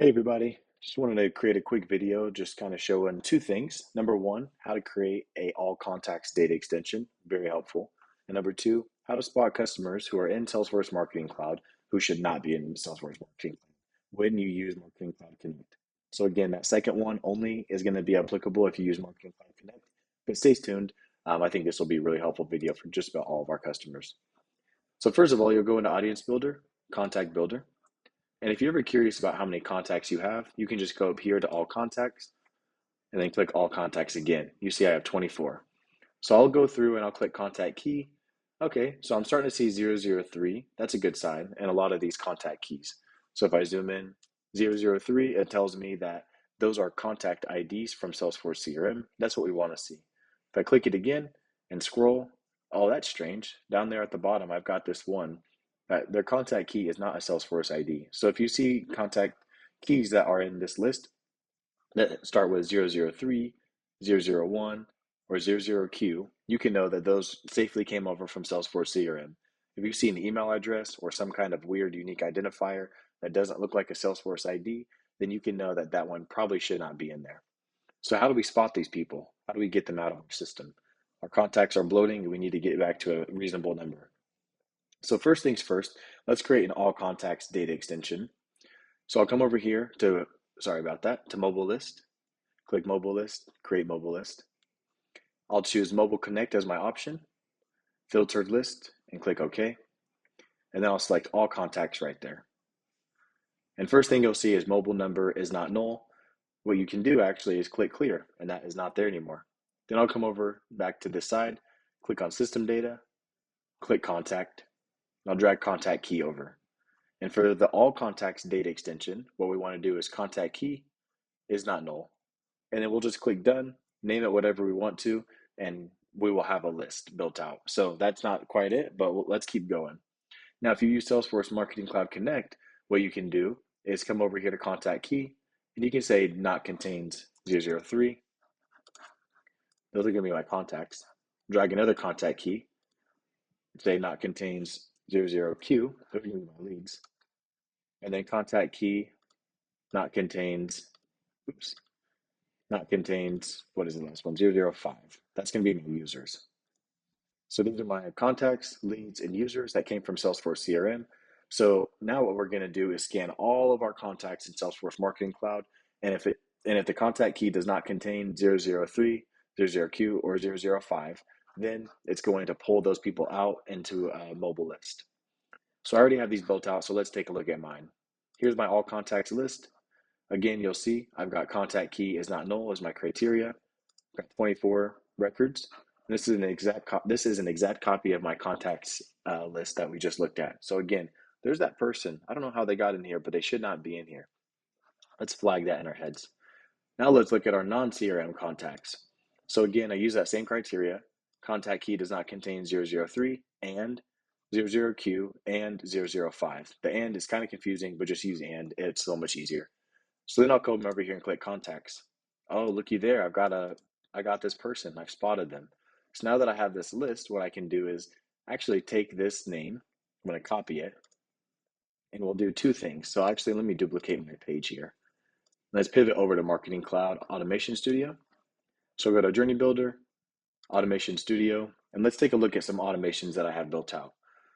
Hey everybody, just wanted to create a quick video just kind of showing two things. Number one, how to create a all contacts data extension, very helpful. And number two, how to spot customers who are in Salesforce Marketing Cloud who should not be in Salesforce Marketing Cloud when you use Marketing Cloud Connect. So again, that second one only is going to be applicable if you use Marketing Cloud Connect, but stay tuned. I think this will be a really helpful video for just about all of our customers. So first of all, you'll go into Audience Builder, Contact Builder. And if you're ever curious about how many contacts you have, you can just go up here to all contacts and then click all contacts again. You see I have 24. So I'll go through and I'll click contact key. Okay, so I'm starting to see 003. That's a good sign, and a lot of these contact keys. So if I zoom in, 003, it tells me that those are contact IDs from Salesforce CRM. That's what we want to see. If I click it again and scroll, oh, that's strange. Down there at the bottom, I've got this one. Their contact key is not a Salesforce ID. So if you see contact keys that are in this list that start with 003, 001, or 00Q, you can know that those safely came over from Salesforce CRM. If you see an email address or some kind of weird unique identifier that doesn't look like a Salesforce ID, then you can know that that one probably should not be in there. So how do we spot these people? How do we get them out of our system? Our contacts are bloating and we need to get back to a reasonable number. So first things first, let's create an all contacts data extension. So I'll come over here to, sorry about that, to mobile list, click mobile list, create mobile list. I'll choose mobile connect as my option, filtered list, and click OK. And then I'll select all contacts right there. And first thing you'll see is mobile number is not null. What you can do actually is click clear, and that is not there anymore. Then I'll come over back to this side, click on system data, click contact, and I'll drag contact key over. And for the all contacts data extension, what we want to do is contact key is not null. And then we'll just click done, name it whatever we want to, and we will have a list built out. So that's not quite it, but let's keep going. Now, if you use Salesforce Marketing Cloud Connect, what you can do is come over here to contact key, and you can say not contains 003. Those are going to be my contacts. Drag another contact key, say not contains 00Q. Those are going to be my leads. And then contact key not contains, oops, not contains, what is the last one? 005. That's going to be my users. So these are my contacts, leads, and users that came from Salesforce CRM. So now what we're going to do is scan all of our contacts in Salesforce Marketing Cloud. And if the contact key does not contain 003, 00Q, or 005, then it's going to pull those people out into a mobile list. So I already have these built out, so let's take a look at mine. Here's my all contacts list. Again, you'll see I've got contact key is not null as my criteria. I've got 24 records. This is an exact copy of my contacts list that we just looked at. So again, there's that person. I don't know how they got in here, but they should not be in here. Let's flag that in our heads. Now let's look at our non-CRM contacts. So again, I use that same criteria. Contact key does not contain 003 and 00Q and 005. The and is kind of confusing, but just use and. It's so much easier. So then I'll come over here and click contacts. Oh, looky there. I got this person. I've spotted them. So now that I have this list, what I can do is actually take this name. I'm going to copy it and we'll do two things. So actually, let me duplicate my page here. Let's pivot over to Marketing Cloud Automation Studio. So go to Journey Builder, Automation Studio, and let's take a look at some automations that I have built out.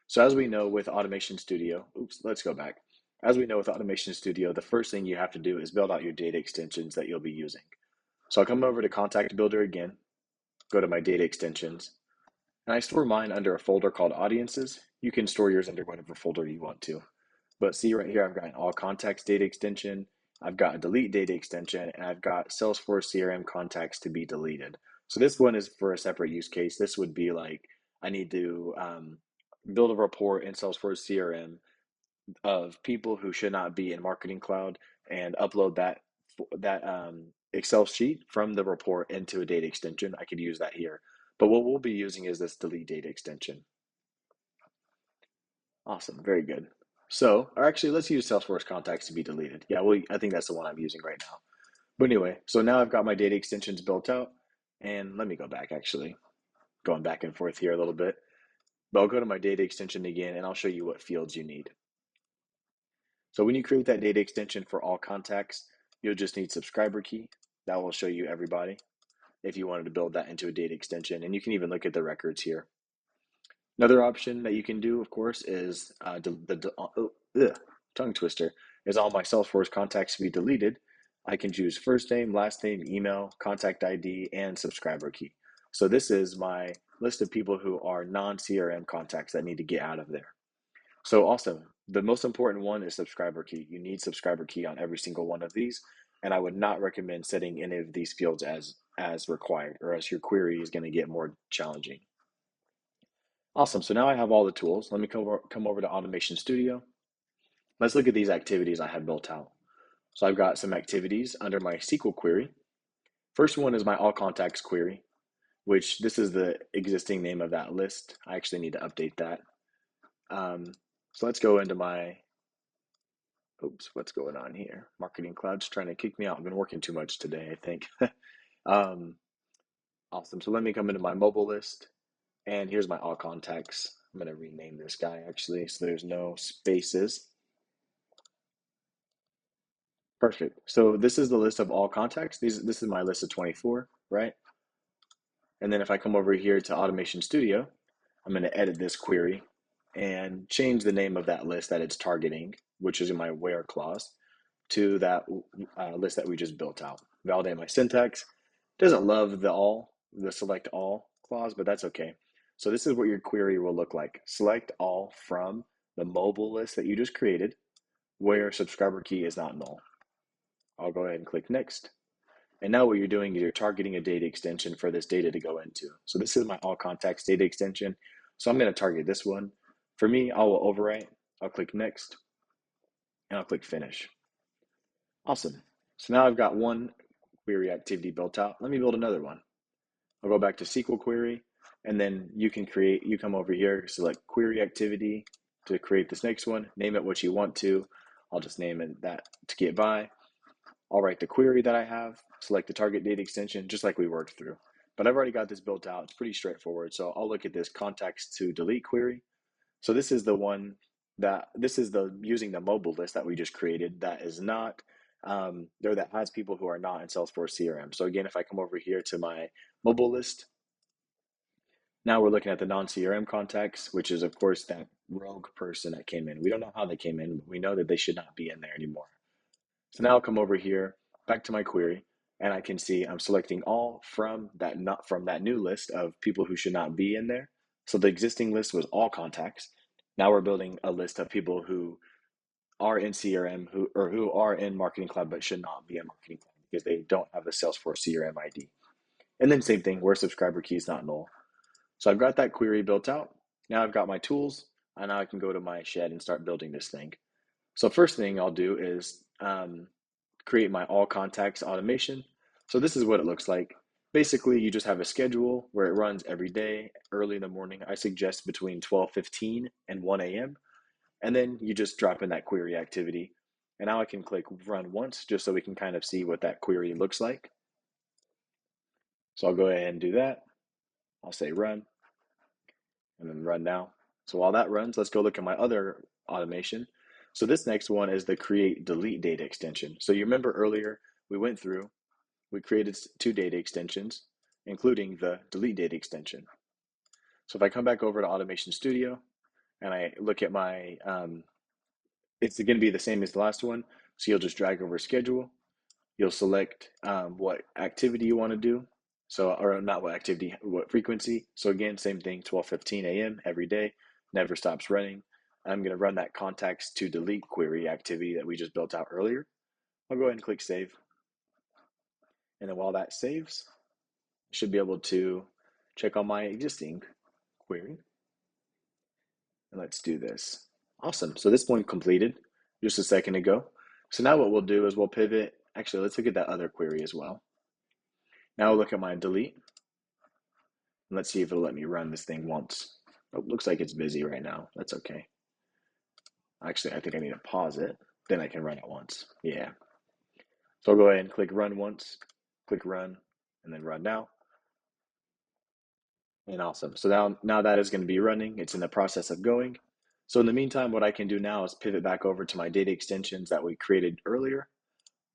So as we know with Automation Studio, let's go back. As we know with Automation Studio, the first thing you have to do is build out your data extensions that you'll be using. So I'll come over to Contact Builder again, go to my data extensions, and I store mine under a folder called Audiences. You can store yours under whatever folder you want to. But see right here, I've got an all contacts data extension, I've got a delete data extension, and I've got Salesforce CRM contacts to be deleted. So this one is for a separate use case. This would be like, I need to build a report in Salesforce CRM of people who should not be in Marketing Cloud and upload that Excel sheet from the report into a data extension. I could use that here. But what we'll be using is this delete data extension. Awesome, very good. So, or actually, let's use Salesforce contacts to be deleted. Yeah, well, I think that's the one I'm using right now. But anyway, so now I've got my data extensions built out. And let me go back actually, going back and forth here a little bit. But I'll go to my data extension again and I'll show you what fields you need. So when you create that data extension for all contacts, you'll just need subscriber key. That will show you everybody if you wanted to build that into a data extension. And you can even look at the records here. Another option that you can do, of course, is tongue twister, is all my Salesforce contacts to be deleted. I can choose first name, last name, email, contact ID, and subscriber key. So this is my list of people who are non-CRM contacts that need to get out of there. So awesome. The most important one is subscriber key. You need subscriber key on every single one of these, and I would not recommend setting any of these fields as required, or else your query is going to get more challenging. Awesome. So now I have all the tools. Let me come over to Automation Studio. Let's look at these activities I have built out. So I've got some activities under my SQL query. First one is my all contacts query, which this is the existing name of that list. I actually need to update that. So let's go into my, oops, what's going on here? Marketing Cloud's trying to kick me out. I've been working too much today, I think. Awesome. So let me come into my mobile list, and here's my all contacts. I'm going to rename this guy actually, so there's no spaces. Perfect. So this is the list of all contacts. This is my list of 24, right? And then if I come over here to Automation Studio, I'm going to edit this query and change the name of that list that it's targeting, which is in my where clause, to that list that we just built out. Validate my syntax. Doesn't love the select all clause, but that's okay. So this is what your query will look like. Select all from the mobile list that you just created where subscriber key is not null. I'll go ahead and click next. And now what you're doing is you're targeting a data extension for this data to go into. So this is my all contacts data extension. So I'm going to target this one. For me, I will overwrite. I'll click next and I'll click finish. Awesome. So now I've got one query activity built out. Let me build another one. I'll go back to SQL query, and then you come over here, select query activity to create this next one, name it what you want to. I'll just name it that to get by. I'll write the query that I have, select the target data extension, just like we worked through. But I've already got this built out. It's pretty straightforward. So I'll look at this contacts to delete query. So this is the one this is the using the mobile list that we just created that is not, or that has people who are not in Salesforce CRM. So again, if I come over here to my mobile list, now we're looking at the non-CRM contacts, which is of course that rogue person that came in. We don't know how they came in, but we know that they should not be in there anymore. So now I'll come over here, back to my query, and I can see I'm selecting all from that, not from that new list of people who should not be in there. So the existing list was all contacts. Now we're building a list of people who are in CRM who are in Marketing Cloud but should not be in Marketing Cloud because they don't have a Salesforce CRM ID. And then same thing, where subscriber key is not null. So I've got that query built out. Now I've got my tools, and now I can go to my shed and start building this thing. So first thing I'll do is create my all contacts automation. So this is what it looks like. Basically, you just have a schedule where it runs every day, early in the morning. I suggest between 12:15 and 1 a.m. And then you just drop in that query activity. And now I can click run once just so we can kind of see what that query looks like. So I'll go ahead and do that. I'll say run and then run now. So while that runs, let's go look at my other automation. So this next one is the create delete data extension. So you remember earlier we went through, we created two data extensions, including the delete data extension. So if I come back over to Automation Studio and I look at my, it's going to be the same as the last one. So you'll just drag over schedule. You'll select what activity you want to do. So, or not what activity, what frequency. So again, same thing, 12:15 a.m. every day, never stops running. I'm going to run that contacts to delete query activity that we just built out earlier. I'll go ahead and click save. And then while that saves, I should be able to check on my existing query. And let's do this. Awesome. So this one completed just a second ago. So now what we'll do is we'll pivot. Actually, let's look at that other query as well. Now we'll look at my delete. And let's see if it'll let me run this thing once. Oh, looks like it's busy right now. That's okay. Actually, I think I need to pause it. Then I can run it once. Yeah. So I'll go ahead and click run once, click run, and then run now. And awesome. So now that is going to be running. It's in the process of going. So in the meantime, what I can do now is pivot back over to my data extensions that we created earlier.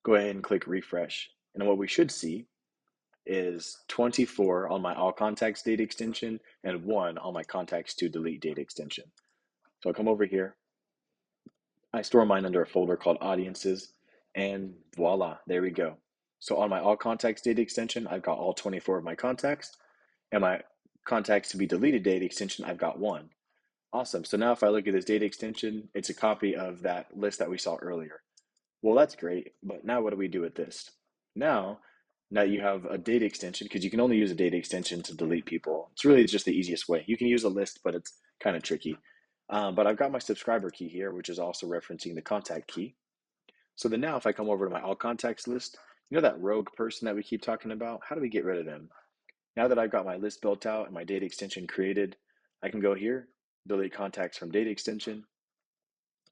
Go ahead and click refresh. And what we should see is 24 on my all contacts data extension and 1 on my contacts to delete data extension. So I'll come over here. I store mine under a folder called audiences, and voila, there we go. So on my all contacts data extension, I've got all 24 of my contacts, and my contacts to be deleted data extension, I've got 1. Awesome. So now if I look at this data extension, it's a copy of that list that we saw earlier. Well, that's great, but now what do we do with this? Now you have a data extension, because you can only use a data extension to delete people. It's really just the easiest way. You can use a list, but it's kind of tricky. But I've got my subscriber key here, which is also referencing the contact key. So then now if I come over to my all contacts list, you know that rogue person that we keep talking about? How do we get rid of them? Now that I've got my list built out and my data extension created, I can go here, delete contacts from data extension,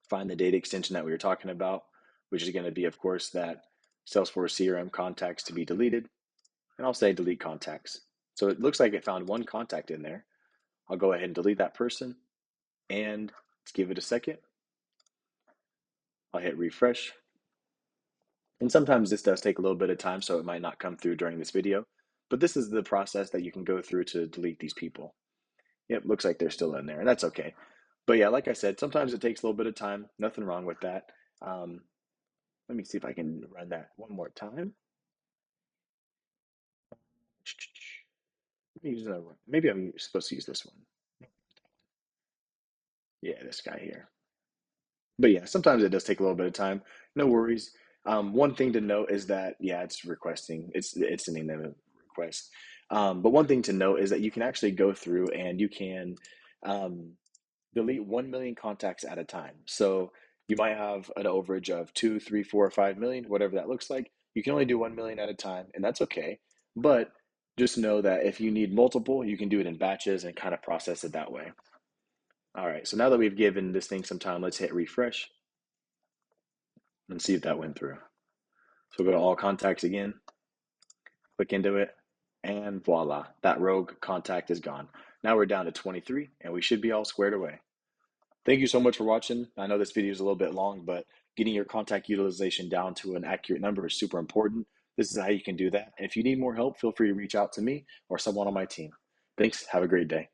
find the data extension that we were talking about, which is going to be, of course, that Salesforce CRM contacts to be deleted. And I'll say delete contacts. So it looks like it found 1 contact in there. I'll go ahead and delete that person. And let's give it a second. I'll hit refresh. And sometimes this does take a little bit of time, so it might not come through during this video. But this is the process that you can go through to delete these people. Yep, looks like they're still in there, and that's okay. But yeah, like I said, sometimes it takes a little bit of time. Nothing wrong with that. Um, Let me see if I can run that one more time. Maybe I'm supposed to use this one. Yeah, this guy here. But yeah, sometimes it does take a little bit of time. No worries. One thing to note is that yeah, it's requesting. It's sending them a request. But one thing to note is that you can actually go through and you can um, delete 1 million contacts at a time. So you might have an overage of 2, 3, 4, 5 million, whatever that looks like. You can only do 1 million at a time, and that's okay. But just know that if you need multiple, you can do it in batches and kind of process it that way. All right, so now that we've given this thing some time, let's hit refresh and see if that went through. So go to all contacts again, click into it, and voila, that rogue contact is gone. Now we're down to 23, and we should be all squared away. Thank you so much for watching. I know this video is a little bit long, but getting your contact utilization down to an accurate number is super important. This is how you can do that. And if you need more help, feel free to reach out to me or someone on my team. Thanks. Have a great day.